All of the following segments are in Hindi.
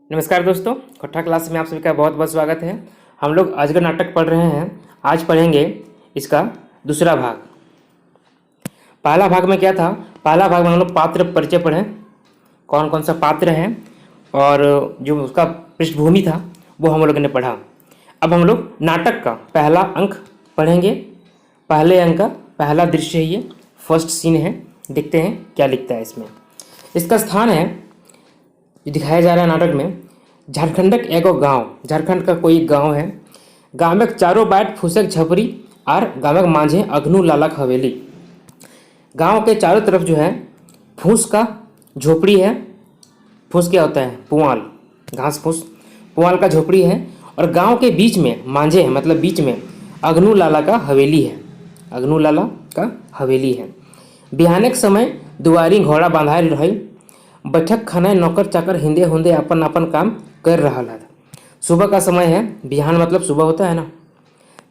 नमस्कार दोस्तों, कथा क्लास में आप सभी का बहुत बहुत स्वागत है। हम लोग अजगर नाटक पढ़ रहे हैं। आज पढ़ेंगे इसका दूसरा भाग। पहला भाग में क्या था? पहला भाग में हम लोग पात्र परिचय पढ़े, कौन कौन सा पात्र है और जो उसका पृष्ठभूमि था वो हम लोगों ने पढ़ा। अब हम लोग नाटक का पहला अंक पढ़ेंगे। पहले अंक का पहला दृश्य है, ये फर्स्ट सीन है। देखते हैं क्या लिखता है इसमें। इसका स्थान है जो दिखाया जा रहा है नाटक में, झारखंडक एगो गांव। झारखंड का कोई गांव है। गाँव में चारों बाट फूसक झपरी और गाँव में मांझे अग्नू लालक हवेली। गांव के चारों तरफ जो है फूस का झोपड़ी है। फूस क्या होता है? पुआल, घास फूस, पुआल का झोपड़ी है। और गांव के बीच में मांझे है, मतलब बीच में अग्नू लाला का हवेली है। अग्नू लाला का हवेली है। बिहाने के समय दुआरी घोड़ा बांधायल रहे। बैठक खाना नौकर चाकर हिंदे हुंदे अपन अपन काम कर रहा है। सुबह का समय है। बिहान मतलब सुबह होता है ना।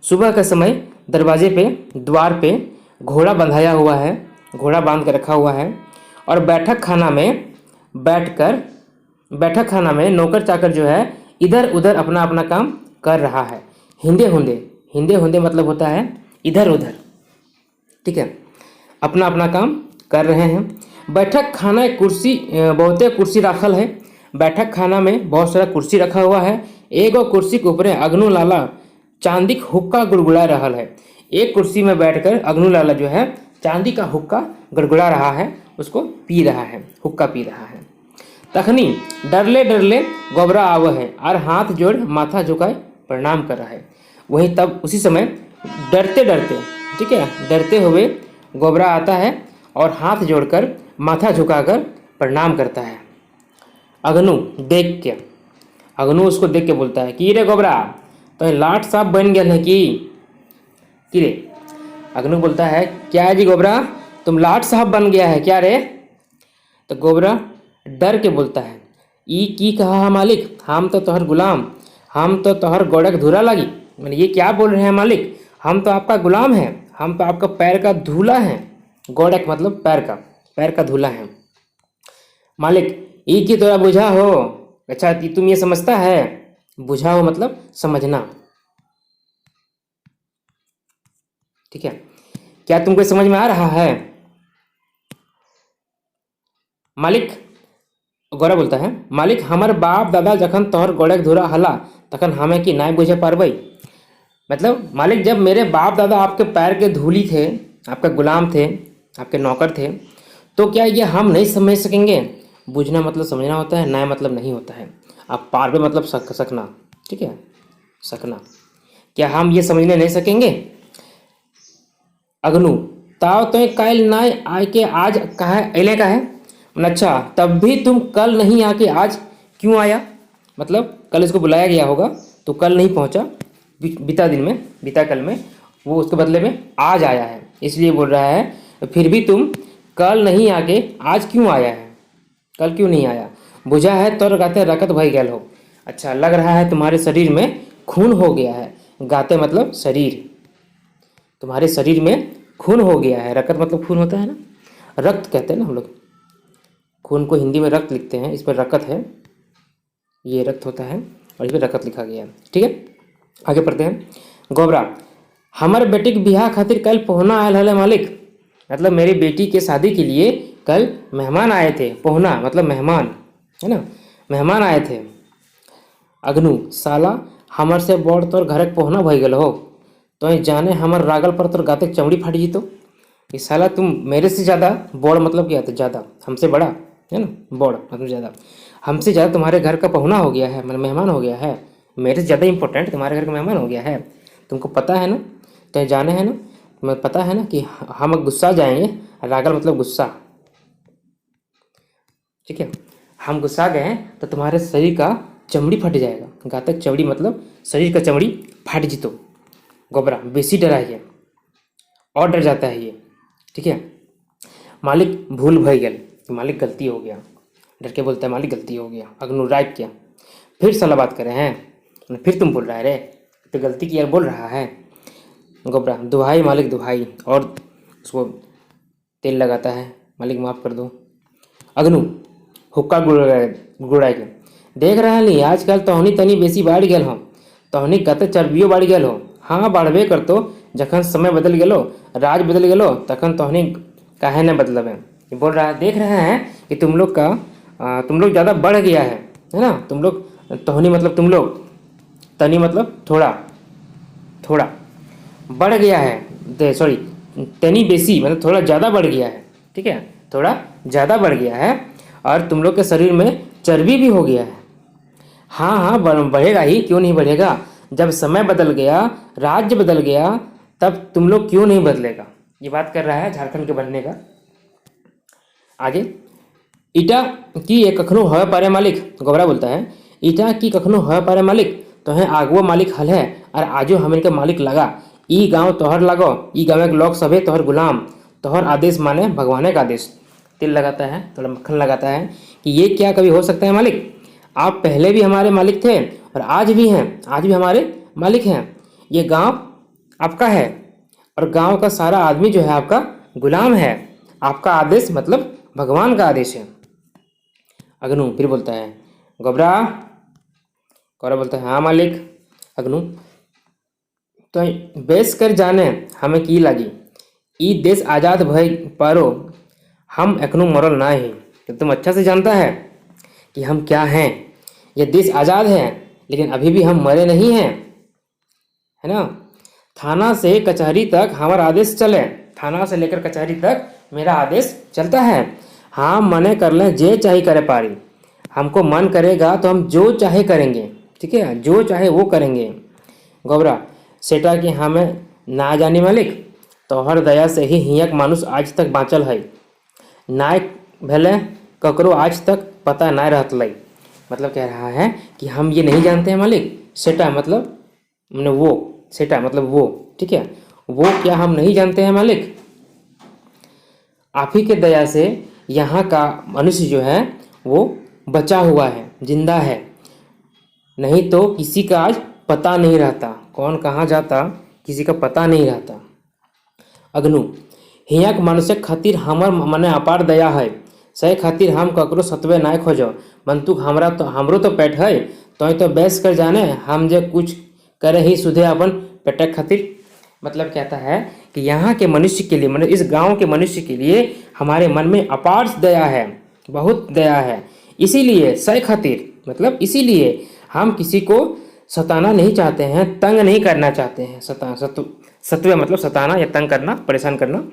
सुबह का समय दरवाजे पे, द्वार पे घोड़ा बंधाया हुआ है, घोड़ा बांध के रखा हुआ है। और बैठक खाना में नौकर चाकर जो है इधर उधर अपना अपना काम कर रहा है। हिंदे हुंदे मतलब होता है इधर उधर, ठीक है, अपना अपना काम कर रहे हैं। बैठक खाना एक कुर्सी, बहुते कुर्सी रखल है। बैठक खाना में बहुत सारा कुर्सी रखा हुआ है। एगो कुर्सी के ऊपर अग्नू लाला चांदी का हुक्का गुड़गुड़ा रहा है। एक कुर्सी में बैठकर अग्नू लाला जो है चांदी का हुक्का गुड़गुड़ा रहा है, उसको पी रहा है, हुक्का पी रहा है। तखनी डरले डरले गोबरा आव है और हाथ जोड़ माथा झुकाए प्रणाम कर रहा है। वहीं तब उसी समय डरते डरते, ठीक है, डरते हुए गोबरा आता है और हाथ जोड़कर माथा झुकाकर प्रणाम करता है। अग्नू देख के, अग्नू उसको देख के बोलता है कि रे गोबरा, तो लाट साहब बन गया है कि रे? अग्नू बोलता है क्या है जी गोबरा, तुम लाट साहब बन गया है क्या रे? तो गोबरा डर के बोलता है ई की कहा है मालिक, हम तो तोहर गुलाम, हम तो तोहर गोड़क धुरा लगी। मैंने ये क्या बोल रहे हैं मालिक, हम तो आपका गुलाम हैं, हम तो आपका पैर का धूला हैं। गोड़क मतलब पैर का धूला है। मालिक ई की तोरा बुझा हो? अच्छा तुम ये समझता है? बुझा हो मतलब समझना, ठीक है। क्या तुमको समझ में आ रहा है? मालिक, गौरा बोलता है मालिक हमार बाप दादा जखन तोहर गोड़क धुरा हला तखन हमें कि नहीं बुझे पारबई। मतलब मालिक जब मेरे बाप दादा आपके पैर के धूली थे, आपका गुलाम थे, आपके नौकर थे, तो क्या ये हम नहीं समझ सकेंगे? बुझना मतलब समझना होता है, न्याय मतलब नहीं होता है। अब पारवे मतलब सकना, ठीक है, सकना। क्या हम ये समझने नहीं सकेंगे? अग्नु ताव तो कल नाय आय के आज कहा अले का है। अच्छा तब भी तुम कल नहीं आके आज क्यों आया? मतलब कल इसको बुलाया गया होगा तो कल नहीं पहुंचा, बीता कल में वो उसके बदले में आज आया है, इसलिए बोल रहा है फिर भी तुम कल नहीं आके आज क्यों आया है? कल क्यों नहीं आया? बुझा है तोर गाते रकत भई गैल हो। अच्छा लग रहा है तुम्हारे शरीर में खून हो गया है। गाते मतलब शरीर, तुम्हारे शरीर में खून हो गया है। रकत मतलब खून होता है ना, रक्त कहते हैं ना हम लोग, खून को हिंदी में रक्त लिखते हैं, इस पर रकत है, ये रक्त होता है और इस पर रकत लिखा गया है, ठीक है। आगे पढ़ते हैं। गोबरा हमारे बेटी के बिहार खातिर कल पहुना आयल हले मालिक। मतलब मेरी बेटी के शादी के लिए कल मेहमान आए थे। पहुना मतलब मेहमान, है ना, मेहमान आए थे। अग्नु साला हमर से बड़ तोर घर के पहुना भई गल हो, तो जाने हमर रागल पर तोर गाते चमड़ी फाट जी। तो ये साला तुम मेरे से ज़्यादा, बड़ मतलब क्या, तो ज़्यादा, हमसे बड़ा है ना, बड़ मतलब ज़्यादा, हमसे ज़्यादा तुम्हारे घर का पहुना हो गया है, मतलब मेहमान हो गया है। मेरे से ज़्यादा इंपॉर्टेंट तुम्हारे घर का मेहमान हो गया है। तुमको पता है ना, तो जाने है ना, तुम्हें पता है ना कि हम गुस्सा जाएंगे। रागल मतलब गुस्सा, ठीक है, हम गुस्सा गए तो तुम्हारे शरीर का चमड़ी फट जाएगा। घातक चमड़ी मतलब शरीर का चमड़ी फाट जीतो। गोबरा बेसी डरा है ये, और डर जाता है ये, ठीक है। मालिक भूल भई गल, मालिक गलती हो गया, डर के बोलता है मालिक गलती हो गया। अग्नु राग किया, फिर साला बात कर रहे हैं, फिर तुम बोल रहा है रे, तो गलती की यार बोल रहा है। गोबरा दुहाई मालिक दुहाई, और उसको तेल लगाता है, मालिक माफ़ कर दो। अग्नु हुक्का गुड़ाए के देख रहा नहीं आजकल तोहनी तनी बेसी बढ़ गेल हो, तोहनी कते चर्बियो बढ़ गेल हो। हाँ बढ़बे करतो, जखन समय बदल गेलो, राज बदल गेलो, तखन तोहनी काहे न बदलब है। ये बोल रहा है, देख रहे हैं कि तुम लोग ज़्यादा बढ़ गया है ना। तुम लोग, तोहनी मतलब तुम लोग, तनी मतलब थोड़ा, थोड़ा बढ़ गया है, सॉरी तनी बेसी मतलब थोड़ा ज़्यादा बढ़ गया है, ठीक है, थोड़ा ज़्यादा बढ़ गया है। और तुम लोग के शरीर में चर्बी भी हो गया है। हाँ हाँ बढ़ेगा ही, क्यों नहीं बढ़ेगा। जब समय बदल गया, राज्य बदल गया, तब तुम लोग क्यों नहीं बदलेगा। ये बात कर रहा है झारखंड के बनने का। आगे, ईटा की एक कखनो है पारे मालिक, गोबरा बोलता है, ईटा की कखनो है पारे मालिक, तोहें आगुओ मालिक हल है और आजो हमें के मालिक लगा। ई गांव तोहर लगो, ई गाँव के लोग सभे तोहर गुलाम, तोहर आदेश माने भगवान का आदेश। तिल लगाता है, थोड़ा मक्खन लगाता है कि ये क्या कभी हो सकता है मालिक। आप पहले भी हमारे मालिक थे और आज भी हैं, आज भी हमारे मालिक हैं। ये गांव आपका है और गांव का सारा आदमी जो है आपका गुलाम है। आपका आदेश मतलब भगवान का आदेश है। अग्नु फिर बोलता है, गोबरा, गौरव बोलता है, हाँ मालिक। अग्नु, तो बेस कर जाने हमें की लगी, ई देश आज़ाद भय पारो हम एखनो मरल ना ही। तो तुम अच्छा से जानता है कि हम क्या हैं। ये देश आज़ाद है लेकिन अभी भी हम मरे नहीं हैं, है ना। थाना से कचहरी तक हमारा आदेश चले, थाना से लेकर कचहरी तक मेरा आदेश चलता है। हाँ मने कर लें जे चाहे करे पारी, हमको मन करेगा तो हम जो चाहे करेंगे, ठीक है, जो चाहे वो करेंगे। गोबरा, सेटा कि हमें ना जानी मालिक, तोहर दया से ही हियक मानुष आज तक बाँचल है। नाय भेले ककरो आज तक पता ना रहतलै। मतलब कह रहा है कि हम ये नहीं जानते हैं मालिक। सेटा मतलब वो, सेटा मतलब वो, ठीक है, वो क्या हम नहीं जानते हैं मालिक। आप ही के दया से यहाँ का मनुष्य जो है वो बचा हुआ है, जिंदा है, नहीं तो किसी का आज पता नहीं रहता, कौन कहाँ जाता किसी का पता नहीं रहता। अग्नु, हियाक मनुष्य खातिर हमर मने अपार दया है, सही खातिर हम ककरो सतवे ना खोजो। मंतुक हमरो तो पेट है, तो तो बैस कर जाने हम जे कुछ करे ही सुधे अपन पेटक खातिर। मतलब कहता है कि यहाँ के मनुष्य के लिए, मतलब इस गांव के मनुष्य के लिए हमारे मन में अपार दया है, बहुत दया है। इसीलिए सही खातिर मतलब इसीलिए हम किसी को सताना नहीं चाहते हैं, तंग नहीं करना चाहते हैं। सत्व मतलब सताना या तंग करना, परेशान करना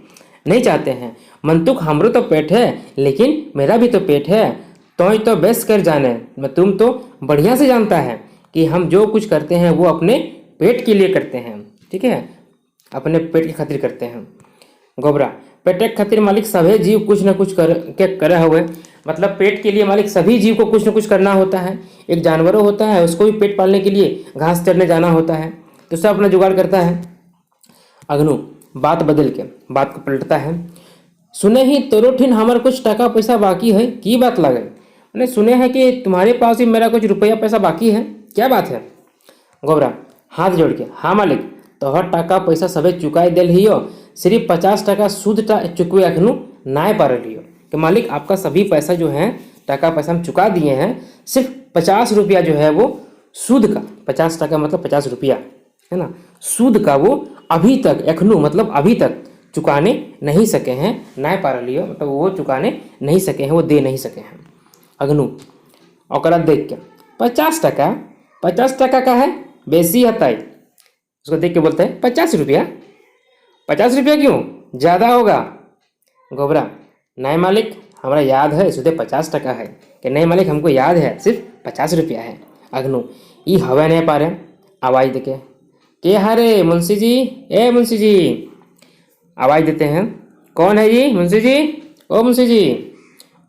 नहीं चाहते हैं। मंतुक हमरो तो पेट है लेकिन मेरा भी तो पेट है, तो बेस कर जाने, तुम तो बढ़िया से जानता है कि हम जो कुछ करते हैं वो अपने पेट के लिए करते हैं, ठीक है, अपने पेट की खातिर करते हैं। गोबरा, पेट खातिर मालिक सभी जीव कुछ न कुछ करे हुए, मतलब पेट के लिए मालिक सभी जीव को कुछ न कुछ करना होता है। एक जानवरों होता है, उसको भी पेट पालने के लिए घास चरने जाना होता है, तो सब अपना जुगाड़ करता है। अग्नु बात बदल के बात को पलटता है, सुने ही तोरोठिन हमारे कुछ टका पैसा बाकी है, की बात लगे। मैंने सुने हैं कि तुम्हारे पास ही मेरा कुछ रुपया पैसा बाकी है, क्या बात है। गोबरा हाथ जोड़ के, हाँ मालिक, तोहर टका पैसा सभी चुकाई दिल हियो, सिर्फ 50 टका सूद चुकवे अखनू ना पा रही हो। कि मालिक आपका सभी पैसा जो है, टका पैसा हम चुका दिए हैं, सिर्फ 50 रुपया जो है वो सूद का, 50 टका मतलब 50 रुपया है ना, सूद का वो अभी तक एखनू मतलब अभी तक चुकाने नहीं सके हैं, ना पा रही हो मतलब वो चुकाने नहीं सके हैं, वो दे नहीं सके हैं। अग्नु और देख के 50 टका का है, बेसी हता है। उसको देख के बोलते हैं 50 रुपया, 50 रुपया क्यों, ज़्यादा होगा। गोबरा, नहीं मालिक हमारा याद है सुधे 50 टका है। कि नहीं मालिक हमको याद है सिर्फ 50 रुपया है। अग्नु ये हवा नहीं पा रहे, आवाज़ देके, के हरे मुंशी जी, ए मुंशी जी, आवाज़ देते हैं, कौन है जी, मुंशी जी, ओ मुंशी जी।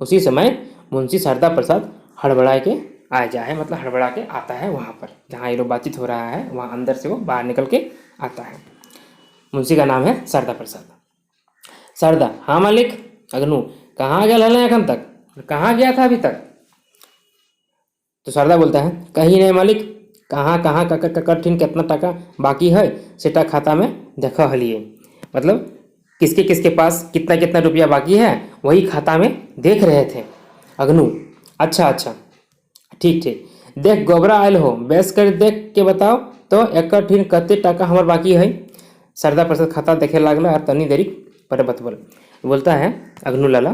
उसी समय मुंशी शारदा प्रसाद हड़बड़ा के आ जाए, मतलब हड़बड़ा के आता है वहाँ पर जहाँ ये लोग बातचीत हो रहा है, वहाँ अंदर से वो बाहर निकल के आता है। मुंशी का नाम है शारदा प्रसाद। शारदा, हाँ मालिक। अग्नु, कहाँ गया हल एखन तक, कहाँ गया था अभी तक। तो शारदा बोलता है, कहीं नहीं मालिक, कहाँ कहाँ ककठिन कितना टका बाकी है सेटा खाता में देखा हलिए, मतलब किसके किसके पास कितना कितना रुपया बाकी है वही खाता में देख रहे थे। अग्नु, अच्छा अच्छा ठीक ठीक। देख गोबरा आयल हो, बेस कर देख के बताओ तो एकर ठीन कते टाका हमार बाकी है। शारदा प्रसाद खाता देखे लागला और तनी देरी पर बतबल। बोलता है अग्नू लाला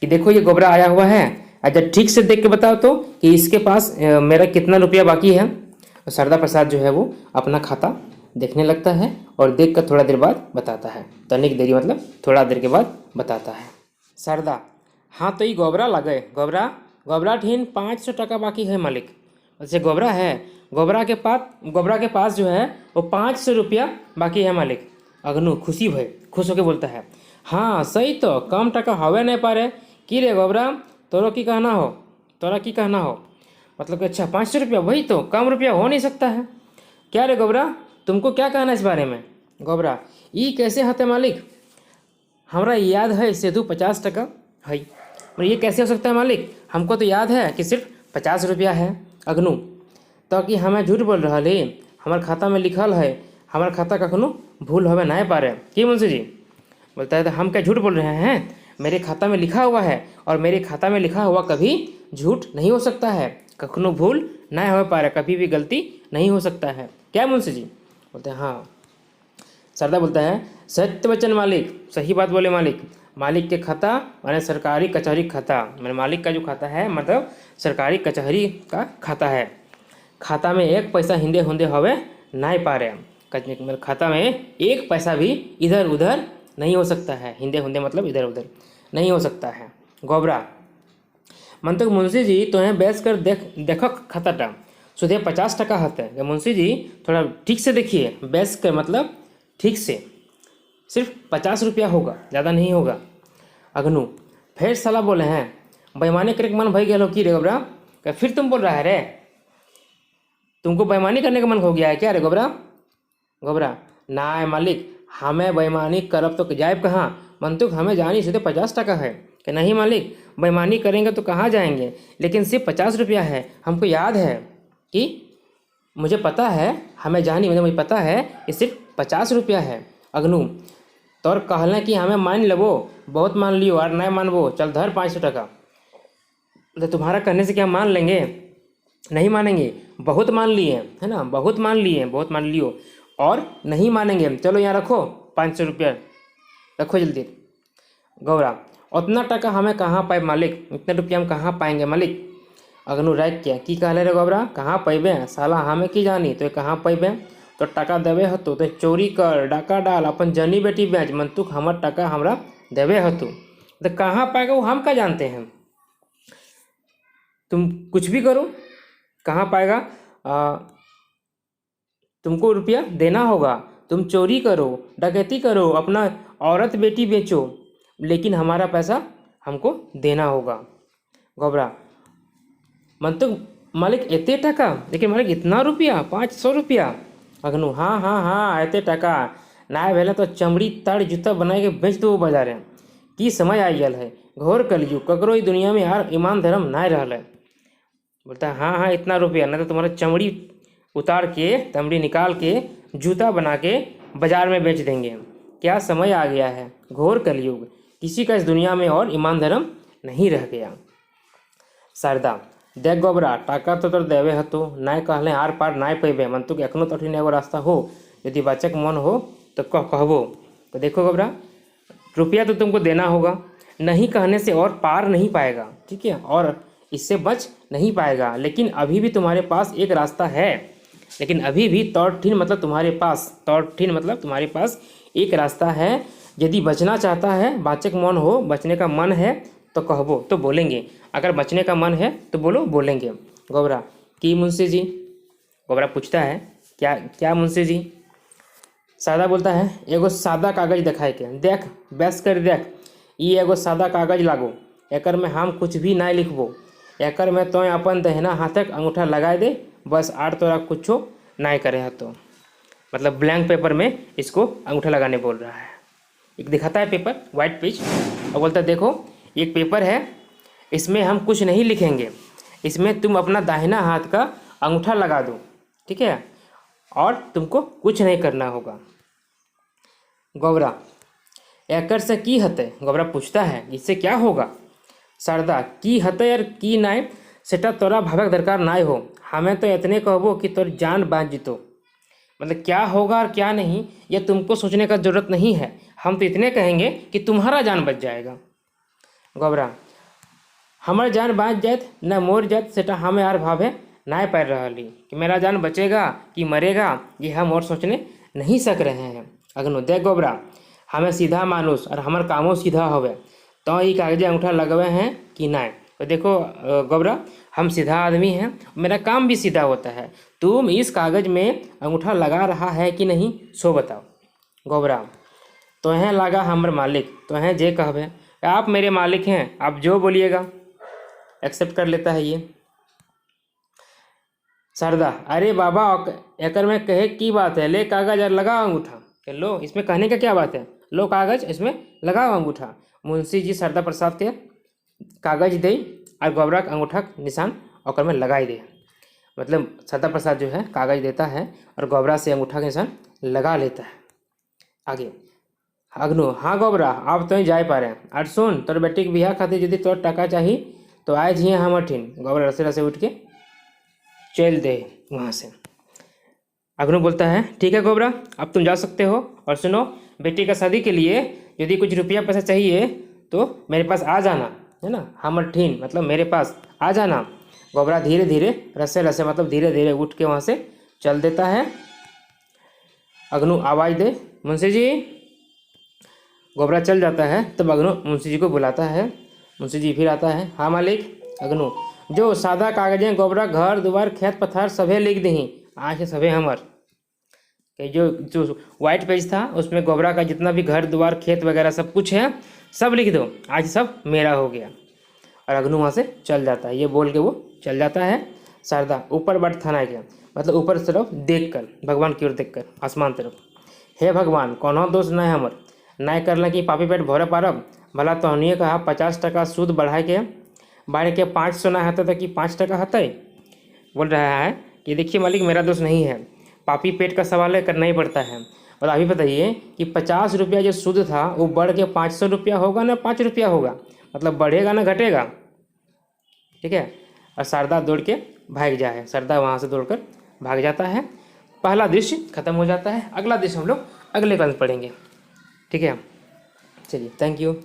कि देखो ये गोबरा आया हुआ है, अच्छा ठीक से देख के बताओ तो कि इसके पास मेरा कितना रुपया बाकी है। और शारदा प्रसाद जो है वो अपना खाता देखने लगता है और देख कर थोड़ा देर बाद बताता है। तनिक देरी मतलब थोड़ा देर के बाद बताता है। शारदा, हाँ तो ये गोबरा लगे, गोबरा गोबरा ठीन 500 टका बाकी है मालिक। अच्छा गोबरा है, गोबरा के पास जो है वो 500 रुपया बाकी है मालिक। अग्नू खुश होके बोलता है, हाँ सही तो कम टका हवे नहीं पारे की रे गोबरा, तोरा की कहना हो। मतलब कि अच्छा 500 रुपया, वही तो कम रुपया हो नहीं सकता है। क्या रे गोबरा, तुमको क्या कहना है इस बारे में। गोबरा, ई कैसे हते मालिक, हमरा याद है सिर्फ 50 टका है। ये कैसे हो सकता है मालिक, हमको तो याद है कि सिर्फ 50 रुपया है। अग्नू, तो कि हमें झूठ बोल रहा है, हमार खाता में लिखल है, हमार खाता कखनो भूल हमें नहीं पा रहे कि मुंशी जी। बोलता है तो हम क्या झूठ बोल रहे हैं, मेरे खाता में लिखा हुआ है और मेरे खाता में लिखा हुआ कभी झूठ नहीं हो सकता है, कखनो भूल नहीं हो पा रहा, कभी भी गलती नहीं हो सकता है क्या मुंशी जी। बोलते हैं हाँ। शारदा बोलता है सत्य वचन मालिक, सही बात बोले मालिक। मालिक के खाता माने सरकारी कचहरी खाता, मेरे मालिक का जो खाता है मतलब सरकारी कचहरी का खाता है। खाता में एक पैसा हिंदे हुंदे हवे नहीं पा रहे, मेरे खाता में एक पैसा भी इधर उधर नहीं हो सकता है। हिंदे हुंदे मतलब इधर उधर नहीं हो सकता है। गोबरा, मन तो मुंशी जी तुम्हें बैस कर देखो खाताटा सुधे 50 टका हते। मुंशी जी थोड़ा ठीक से देखिए, बैस कर मतलब ठीक से, सिर्फ 50 रुपया होगा, ज़्यादा नहीं होगा। अग्नू, फिर साला बोले हैं बेईमानी करे के मन भई गेलो की रे गोबरा, क्या फिर तुम बोल रहा है रे, तुमको बेईमानी करने का मन हो गया है क्या रे गोबरा। गोबरा, ना मालिक हमें बेईमानी करब तो जायब कहाँ, मन तो हमें जानी सीधे 50 टका है। कि नहीं मालिक बेईमानी करेंगे तो कहाँ जाएंगे, लेकिन सिर्फ 50 रुपया है, हमको याद है कि मुझे पता है, हमें जानी मुझे पता है कि सिर्फ 50 रुपया है। अग्नू, तोर कहले कि हमें मान लेबो, बहुत मान लियो और नहीं मानबो चल धर 500 टका। तो तुम्हारा कहने से क्या मान लेंगे, नहीं मानेंगे, बहुत मान लिए है ना, बहुत मान लियो और नहीं मानेंगे, चलो यहाँ रखो 500 रुपया रखो जल्दी। गौरा, उतना टका हमें कहाँ पाए मालिक, इतने रुपया हम कहाँ पाएंगे मालिक। अग्नू, राइट क्या की कहले रे गोबरा, कहाँ पैबे साला, हमें की जानी तो कहाँ पैबे, तो टका देवे हतो तो चोरी कर डाका डाल अपन जनी बेटी बेच, मंतुक हमर टका हमरा देवे हतो, तो कहाँ पाएगा वो हम क्या जानते हैं। तुम कुछ भी करो कहाँ पाएगा, तुमको रुपया देना होगा, तुम चोरी करो डकैती करो अपना औरत बेटी बेचो, लेकिन हमारा पैसा हमको देना होगा। गोबरा, मंतुक मालिक एते टका, लेकिन मालिक इतना रुपया 500 रुपया। अग्नू, हाँ हाँ हाँ एते टका ना भेले तो चमड़ी ताड़ जूता बना के बेच दो बाजारे, की समय आ गया है, घोर कलयुग, ककरो दुनिया में यार ईमान धर्म ना रहा है। बोलता है हाँ हाँ इतना रुपया, ना तो तुम्हारा चमड़ी उतार के चमड़ी निकाल के जूता बना के बाजार में बेच देंगे। क्या समय आ गया है, घोर कलयुग, किसी का इस दुनिया में और ईमान धर्म नहीं रह गया। शारदा, देख गोबरा टाका तो तोर देवे हतो, नाय कहले आर पार नाय पैबे, मन तो एखनो तो एगो रास्ता हो, यदि बचक मन हो तो कहबो। तो देखो गोबरा, रुपया तो तुमको देना होगा, नहीं कहने से और पार नहीं पाएगा, ठीक है, और इससे बच नहीं पाएगा, लेकिन अभी भी तुम्हारे पास एक रास्ता है, लेकिन अभी भी तौर मतलब तुम्हारे पास एक रास्ता है। यदि बचना चाहता है, बाचक मन हो, बचने का मन है तो कहबो तो बोलेंगे, अगर बचने का मन है तो बोलेंगे। गोबरा, की मुंशी जी। गोबरा पूछता है क्या क्या मुंशी जी। सादा बोलता है एगो सादा कागज दिखाए के देख, बैस कर देख, ये एगो सादा कागज लागो, एकर में हम कुछ भी नहीं लिखबो, एकर में तो अपन दहिना हाथक अंगूठा लगाए दे बस, आर तोरा कुछो नहीं करे है। तो मतलब ब्लैंक पेपर में इसको अंगूठा लगाने बोल रहा है। एक दिखाता है पेपर वाइट पेज और बोलता है देखो एक पेपर है, इसमें हम कुछ नहीं लिखेंगे, इसमें तुम अपना दाहिना हाथ का अंगूठा लगा दो, ठीक है, और तुमको कुछ नहीं करना होगा। गोबरा, एकर से की हते, गोबरा पूछता है इससे क्या होगा। शारदा, की हते यार की नाय, सेटा तोरा भागक दरकार नाय हो, हमें तो इतने कहबो कि तोर जान बाँच जितो। मतलब क्या होगा और क्या नहीं ये तुमको सोचने का जरूरत नहीं है, हम तो इतने कहेंगे कि तुम्हारा जान बच जाएगा। गोबरा, हमार जान बाँच जात न मोर जात सेटा हमें यार भावे नाय पार रही कि मेरा जान बचेगा कि मरेगा, ये हम और सोचने नहीं सक रहे हैं। अगनो देख गोबरा, हमें सीधा मानुस और हमार कामों सीधा होवे, तो ये कागजे अंगूठा लगवे हैं कि ना। तो देखो गोबरा, हम सीधा आदमी हैं, मेरा काम भी सीधा होता है, तुम इस कागज में अंगूठा लगा रहा है कि नहीं सो बताओ। गोबरा, तोहें लगा हमर मालिक, तोहें जे कहबे, आप मेरे मालिक हैं, आप जो बोलिएगा। एक्सेप्ट कर लेता है ये। सरदा, अरे बाबा एकर में कहे की बात है, ले कागज और लगाओ अंगूठा। के लो, इसमें कहने का क्या बात है, लो कागज इसमें लगाओ अंगूठा। मुंशी जी सरदा प्रसाद के कागज दे और गोबरा के अंगूठा के निशान ओकर में लगाई दे। मतलब सरदा प्रसाद जो है कागज देता है और गोबरा से अंगूठा के निशान लगा लेता है। आगे अगनो, हाँ गोबरा, आप तो जाए पा रहे हैं, और सुन तोर बेटी के बिहार खातिर यदि तोर टका चाहिए तो आज ही हमर ठीन। गोबरा रसे रसे उठ के चल दे वहाँ से। अगनू बोलता है ठीक है गोबरा, अब तुम जा सकते हो, और सुनो बेटी का शादी के लिए यदि कुछ रुपया पैसा चाहिए तो मेरे पास आ जाना, है ना, हमर ठीन मतलब मेरे पास आ जाना। गोबरा धीरे धीरे रसे रसे मतलब धीरे धीरे उठ के वहाँ से चल देता है। अगनू आवाज़ दे मुंशी जी। गोबरा चल जाता है, तब अगनू मुंशी जी को बुलाता है। मुंशी जी फिर आता है, हाँ मालिक। अगनू, जो सादा कागजें गोबरा घर दुआर खेत पथार सभे लिख दही, आज से सभे हमर। कि जो वाइट पेज था उसमें गोबरा का जितना भी घर द्वार खेत वगैरह सब कुछ है सब लिख दो, आज सब मेरा हो गया। और अगनू वहाँ से चल जाता है, ये बोल के वो चल जाता है। शारदा ऊपर बट थाना गया, मतलब ऊपर तरफ देख कर, भगवान की ओर देख कर आसमान तरफ, हे भगवान कोनो दोष न है हमर, नहीं करल कि पापी पेट भरे पारब, भला तोहनिए कहा 50 टका सूद बढ़ाए के बाढ़ के 500 ना होता था कि 5 टका होता है। बोल रहा है कि देखिए मालिक मेरा दोष नहीं है, पापी पेट का सवाल है, करना ही पड़ता है। और अभी बताइए कि 50 रुपया जो सूद था वो बढ़ के 500 रुपया होगा ना 5 रुपया होगा, मतलब बढ़ेगा ना घटेगा। ठीक है, और शारदा दौड़ के भाग जाए, शारदा वहाँ से दौड़कर भाग जाता है। पहला दृश्य खत्म हो जाता है। अगला दृश्य हम लोग अगले क्लास में पढ़ेंगे। ठीक है, चलिए, थैंक यू।